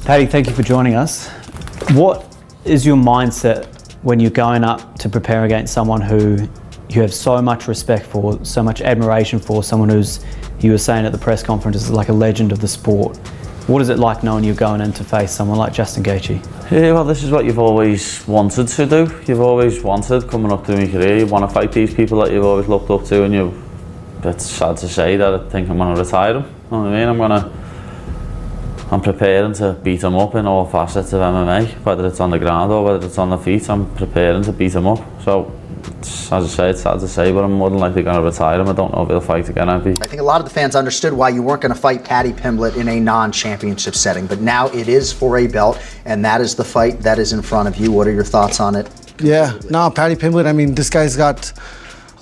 Paddy, thank you for joining us. What is your mindset when you're going up to prepare against someone who you have so much respect for, so much admiration for, someone who's, you were saying at the press conference, is like a legend of the sport? What is it like knowing you're going in to face someone like Justin Gaethje? Yeah, well, this is what you've always wanted to do. You've always wanted, coming up to your career, you want to fight these people that you've always looked up to, and it's sad to say that I think I'm going to retire them. You know what I mean? I'm preparing to beat them up in all facets of MMA, whether it's on the ground or whether it's on the feet. I'm preparing to beat them up. So, as I say, it's sad to say, but I'm more than likely going to retire him. I don't know if he'll fight again. I think a lot of the fans understood why you weren't going to fight Paddy Pimblett in a non-championship setting, but now it is for a belt, and that is the fight that is in front of you. What are your thoughts on it? Yeah, no, Paddy Pimblett, I mean, this guy's got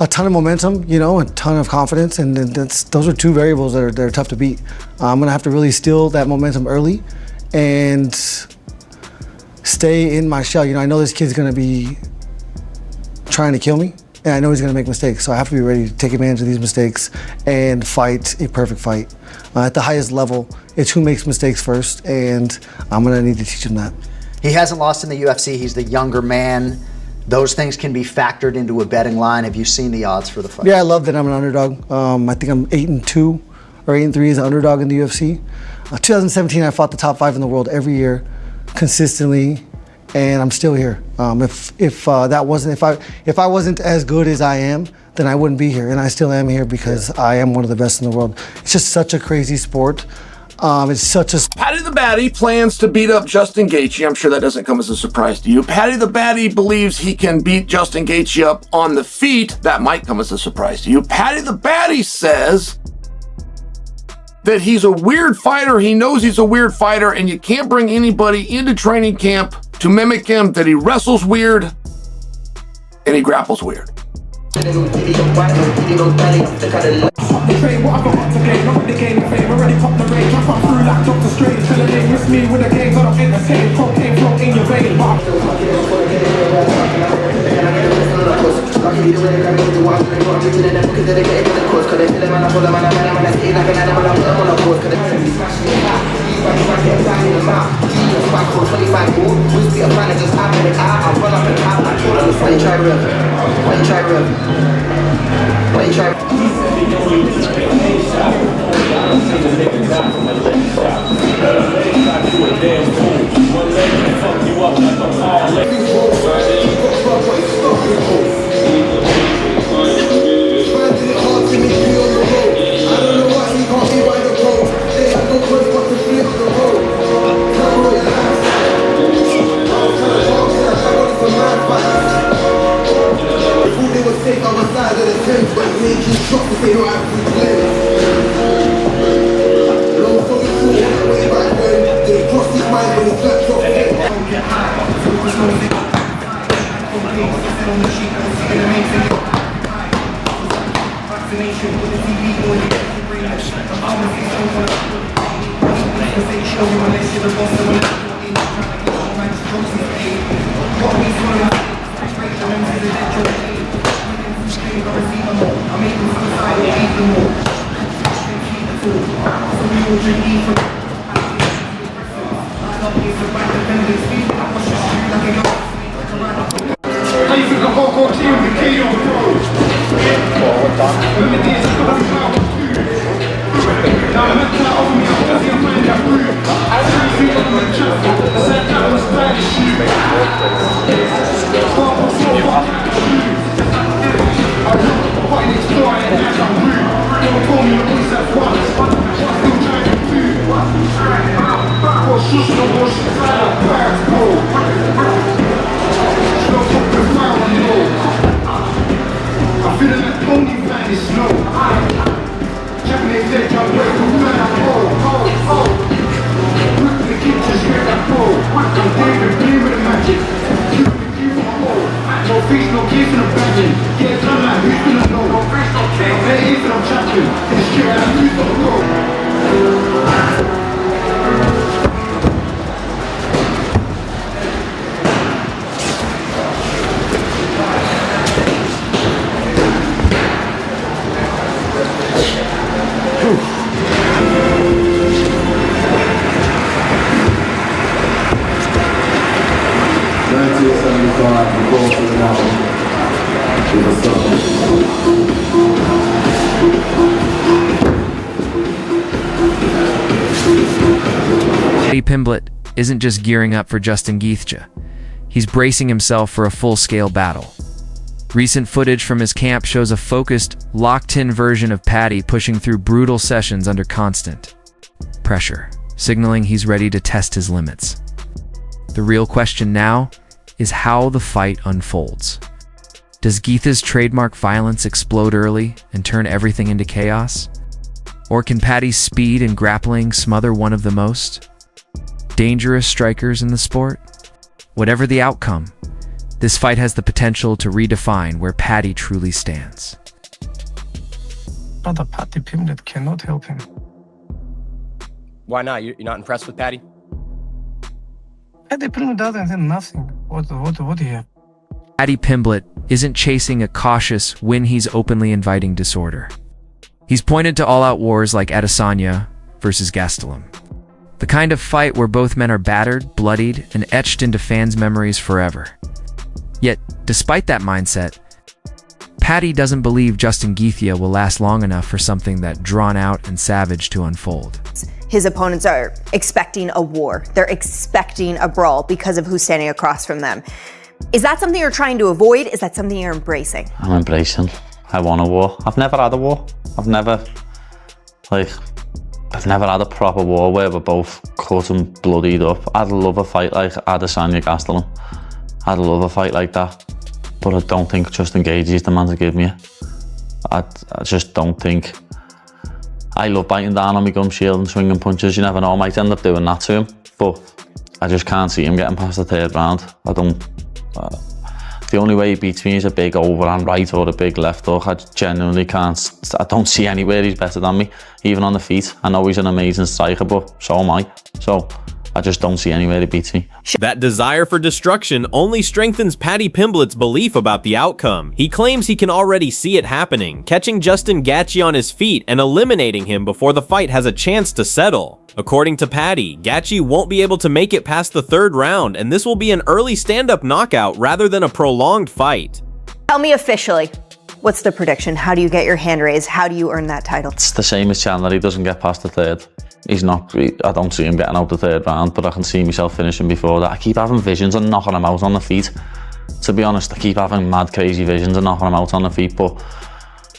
a ton of momentum, you know, a ton of confidence, and those are two variables that are tough to beat. I'm going to have to really steal that momentum early and stay in my shell. You know, I know this kid's going to be trying to kill me, and I know he's going to make mistakes, so I have to be ready to take advantage of these mistakes and fight a perfect fight. At the highest level, it's who makes mistakes first, and I'm going to need to teach him that. He hasn't lost in the UFC. He's the younger man. Those things can be factored into a betting line. Have you seen the odds for the fight? Yeah, I love that I'm an underdog. I think I'm 8-2 or 8-3 as an underdog in the UFC. 2017, I fought the top 5 in the world every year, consistently, and I'm still here. If I wasn't as good as I am, then I wouldn't be here, and I still am here because I am one of the best in the world. It's just such a crazy sport. It's such a... Paddy the Baddy plans to beat up Justin Gaethje. I'm sure that doesn't come as a surprise to you. Paddy the Baddy believes he can beat Justin Gaethje up on the feet. That might come as a surprise to you. Paddy the Baddy says that he's a weird fighter. He knows he's a weird fighter, and you can't bring anybody into training camp to mimic him, that he wrestles weird and he grapples weird. The train, what I got to gain, not the game of fame, already popped the range, I come through like Dr. Strange, till the name with me with the game, got up in the same, cocaine flow in your vein, Paddy Pimblett isn't just gearing up for Justin Gaethje. He's bracing himself for a full-scale battle. Recent footage from his camp shows a focused, locked-in version of Paddy pushing through brutal sessions under constant pressure, signaling he's ready to test his limits. The real question now is how the fight unfolds. Does Gaethje's trademark violence explode early and turn everything into chaos? Or can Paddy's speed and grappling smother one of the most dangerous strikers in the sport? Whatever the outcome, this fight has the potential to redefine where Paddy truly stands. Brother Paddy Pimblett cannot help him. Why not? You're not impressed with Paddy? Paddy Pimblett doesn't have nothing. What do you have? Paddy Pimblett isn't chasing a cautious win, he's openly inviting disorder. He's pointed to all-out wars like Adesanya versus Gastelum. The kind of fight where both men are battered, bloodied, and etched into fans' memories forever. Yet, despite that mindset, Paddy doesn't believe Justin Gaethje will last long enough for something that drawn out and savage to unfold. His opponents are expecting a war. They're expecting a brawl because of who's standing across from them. Is that something you're trying to avoid? Is that something you're embracing? I'm embracing. I want a war. I've never had a war. I've never had a proper war where we're both cut and bloodied up. I'd love a fight like Adesanya Gastelum. I'd love a fight like that. But I don't think Justin Gaethje is the man to give me it. I just don't think. I love biting down on my gum shield and swinging punches. You never know, I might end up doing that to him. But I just can't see him getting past the third round. I don't. The only way he beats me is a big overhand right or a big left hook. I genuinely can't. I don't see anywhere he's better than me, even on the feet. I know he's an amazing striker, but so am I. So I just don't see anywhere he beats me. That desire for destruction only strengthens Paddy Pimblett's belief about the outcome. He claims he can already see it happening, catching Justin Gaethje on his feet and eliminating him before the fight has a chance to settle. According to Paddy, Gaethje won't be able to make it past the third round, and this will be an early stand-up knockout rather than a prolonged fight. Tell me officially, what's the prediction? How do you get your hand raised? How do you earn that title? It's the same as Chandler. He doesn't get past the third. He's not. I don't see him getting out the third round, but I can see myself finishing before that. I keep having visions and knocking him out on the feet. To be honest, I keep having mad, crazy visions and knocking him out on the feet, but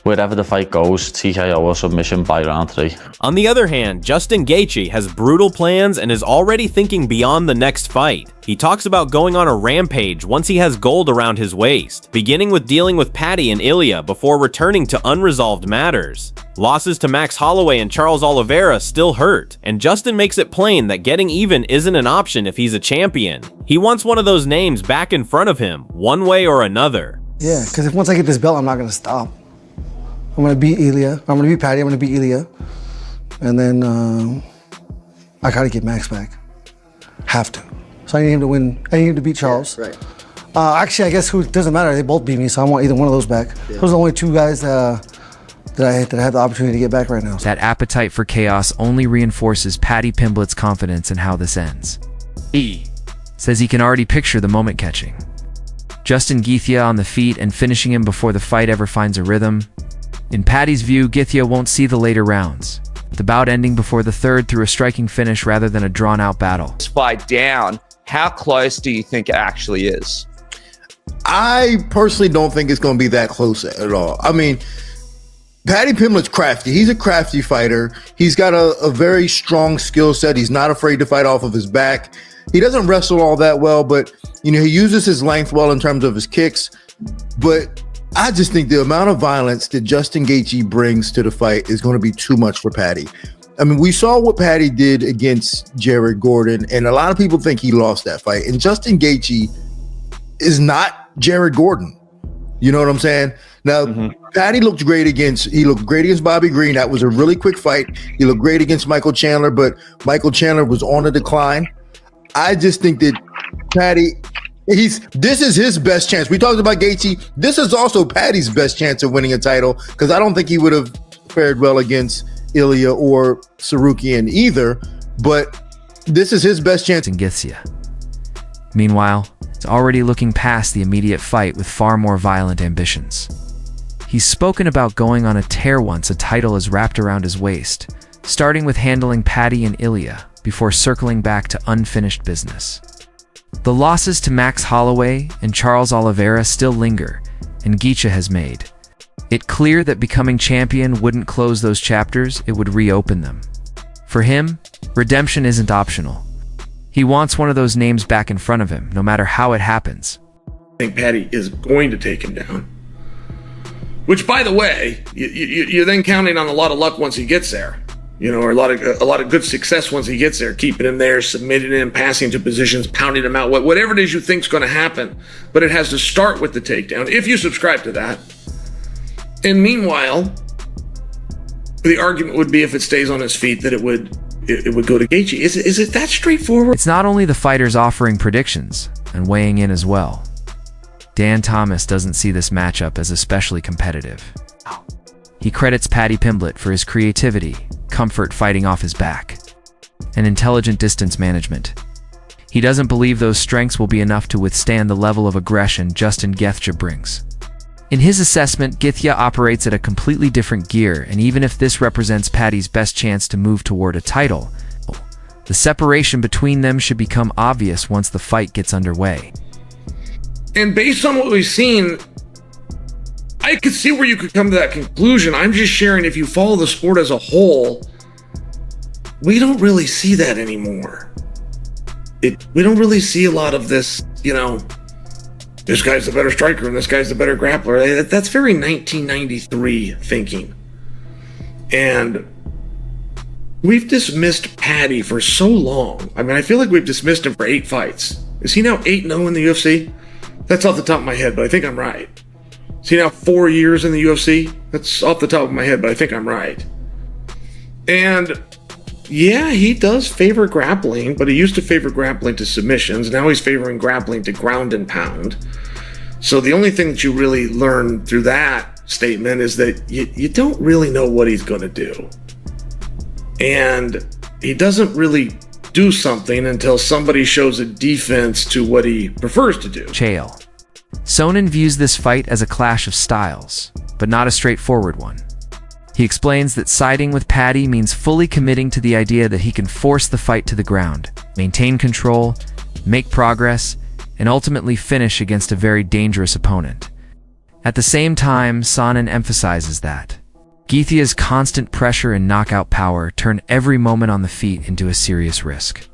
wherever the fight goes, TKO or submission by round 3. On the other hand, Justin Gaethje has brutal plans and is already thinking beyond the next fight. He talks about going on a rampage once he has gold around his waist, beginning with dealing with Paddy and Ilya before returning to unresolved matters. Losses to Max Holloway and Charles Oliveira still hurt, and Justin makes it plain that getting even isn't an option if he's a champion. He wants one of those names back in front of him, one way or another. Yeah, because if once I get this belt, I'm not going to stop. I'm going to beat Ilya. I'm going to beat Paddy. I'm going to beat Ilya. And then I got to get Max back. Have to. So I need him to win. I need him to beat Charles. Yeah, right. Actually, I guess it doesn't matter. They both beat me, so I want either one of those back. Yeah. Those are the only two guys that I have the opportunity to get back right now. That appetite for chaos only reinforces Paddy Pimblett's confidence in how this ends. He says he can already picture the moment catching Justin Gaethje on the feet and finishing him before the fight ever finds a rhythm. In Paddy's view, Gaethje won't see the later rounds, the bout ending before the third through a striking finish rather than a drawn-out battle. This fight down, how close do you think it actually is? I personally don't think it's going to be that close at all. I mean, Paddy Pimblett's crafty. He's a crafty fighter. He's got a very strong skill set. He's not afraid to fight off of his back. He doesn't wrestle all that well, but he uses his length well in terms of his kicks. But I just think the amount of violence that Justin Gaethje brings to the fight is going to be too much for Paddy. I mean, we saw what Paddy did against Jared Gordon, and a lot of people think he lost that fight. And Justin Gaethje is not Jared Gordon. You know what I'm saying? Now, Paddy looked great against Bobby Green. That was a really quick fight. He looked great against Michael Chandler, but Michael Chandler was on a decline. I just think that Paddy, this is his best chance. We talked about Gaethje. This is also Paddy's best chance of winning a title, because I don't think he would have fared well against Ilya or Sarukian either, but this is his best chance. In Gaethje. Meanwhile, He's already looking past the immediate fight with far more violent ambitions. He's spoken about going on a tear once a title is wrapped around his waist, starting with handling Paddy and Ilya before circling back to unfinished business. The losses to Max Holloway and Charles Oliveira still linger, and Gaethje has made it clear that becoming champion wouldn't close those chapters, it would reopen them. For him, redemption isn't optional. He wants one of those names back in front of him, no matter how it happens. I think Paddy is going to take him down. Which, by the way, you're then counting on a lot of luck once he gets there. You know, or a lot of good success once he gets there, keeping him there, submitting him, passing to positions, pounding him out, whatever it is you think's going to happen. But it has to start with the takedown, if you subscribe to that. And meanwhile, the argument would be if it stays on his feet that it would go to Gaethje. Is it that straightforward? It's not only the fighters offering predictions and weighing in as well. Dan Thomas doesn't see this matchup as especially competitive. He credits Paddy Pimblett for his creativity, comfort fighting off his back, and intelligent distance management. He doesn't believe those strengths will be enough to withstand the level of aggression Justin Gaethje brings. In his assessment, Gaethje operates at a completely different gear, and even if this represents Paddy's best chance to move toward a title, the separation between them should become obvious once the fight gets underway. And based on what we've seen, I could see where you could come to that conclusion. I'm just sharing, if you follow the sport as a whole, we don't really see that anymore. We don't really see a lot of this, you know, this guy's the better striker and this guy's the better grappler. That's very 1993 thinking. And we've dismissed Paddy for so long. I mean, I feel like we've dismissed him for 8 fights. Is he now 8-0 in the UFC? That's off the top of my head, but I think I'm right. Is he now 4 years in the UFC? That's off the top of my head, but I think I'm right. And yeah, he does favor grappling, but he used to favor grappling to submissions. Now he's favoring grappling to ground and pound. So the only thing that you really learn through that statement is that you don't really know what he's going to do. And he doesn't really do something until somebody shows a defense to what he prefers to do. Chael. Sonnen views this fight as a clash of styles, but not a straightforward one. He explains that siding with Paddy means fully committing to the idea that he can force the fight to the ground, maintain control, make progress, and ultimately finish against a very dangerous opponent. At the same time, Sonnen emphasizes that Gaethje's constant pressure and knockout power turn every moment on the feet into a serious risk.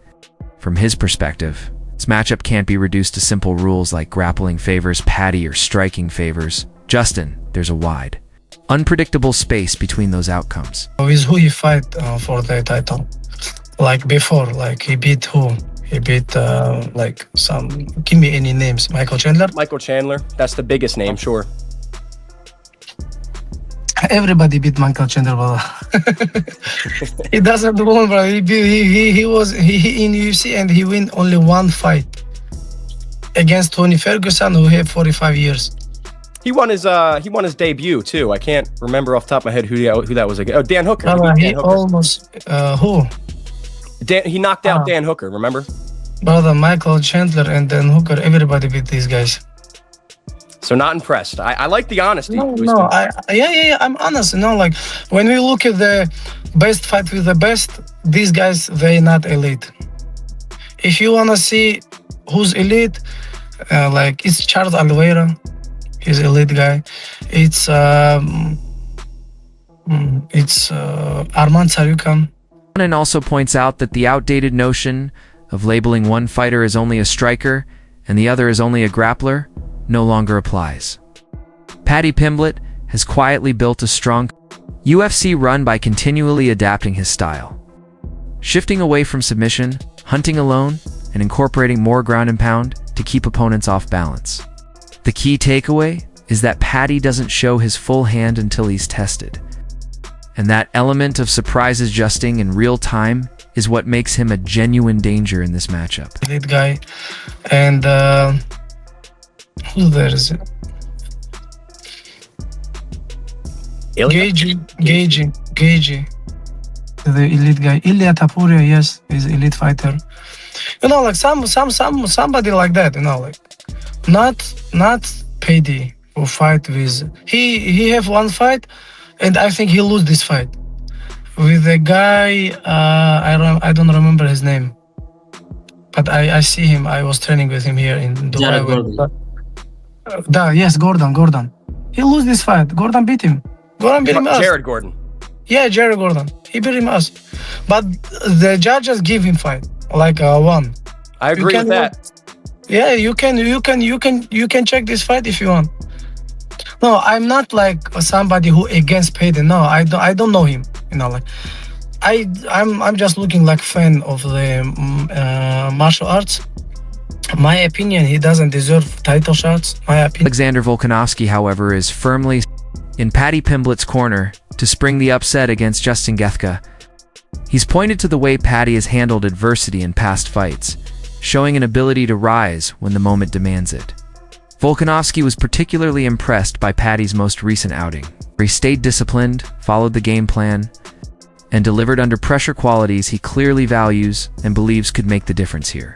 From his perspective, this matchup can't be reduced to simple rules like grappling favors Paddy or striking favors Justin. There's a wide, unpredictable space between those outcomes. With who he fight for the title? Like before, like he beat who? He beat like some, give me any names. Michael Chandler? Michael Chandler, that's the biggest name, sure. Everybody beat Michael Chandler, brother. He doesn't win, brother. He was in UFC and he win only 1 fight against Tony Ferguson, who had 45 years. He won his debut too. I can't remember off the top of my head who that was against. Oh, Dan Hooker. He almost who? He knocked out Dan Hooker. Remember? Brother, Michael Chandler and Dan Hooker. Everybody beat these guys. So not impressed. I like the honesty. No, I'm honest. You know, like when we look at the best fight with the best, these guys, they're not elite. If you wanna see who's elite, like it's Charles Oliveira, he's elite guy. It's Arman Tsarukyan. Sonnen also points out that the outdated notion of labeling one fighter as only a striker and the other as only a grappler no longer applies. Paddy Pimblett has quietly built a strong UFC run by continually adapting his style, shifting away from submission, hunting alone, and incorporating more ground and pound to keep opponents off balance. The key takeaway is that Paddy doesn't show his full hand until he's tested, and that element of surprise adjusting in real time is what makes him a genuine danger in this matchup. Elite guy, and who there is it? Gaejthe, the elite guy. Ilya Tapuria, yes, he's an elite fighter. You know, like somebody like that. You know, like Not Paddy who fight with. He have one fight, and I think he lose this fight with a guy. I don't remember his name, but I see him. I was training with him here in Dubai. Yes, Gordon. He lose this fight. Gordon beat him. Us. Jared Gordon. Yeah, Jared Gordon. He beat him us, but the judges give him fight like one. I agree with that. Yeah, you can check this fight if you want. No, I'm not like somebody who against Paddy. No, I don't know him. You know, like I'm just looking like fan of the martial arts. My opinion, he doesn't deserve title shots. My opinion. Alexander Volkanovski, however, is firmly in Paddy Pimblett's corner to spring the upset against Justin Gaethje. He's pointed to the way Paddy has handled adversity in past fights, showing an ability to rise when the moment demands it. Volkanovski was particularly impressed by Paddy's most recent outing, where he stayed disciplined, followed the game plan, and delivered under pressure qualities he clearly values and believes could make the difference here.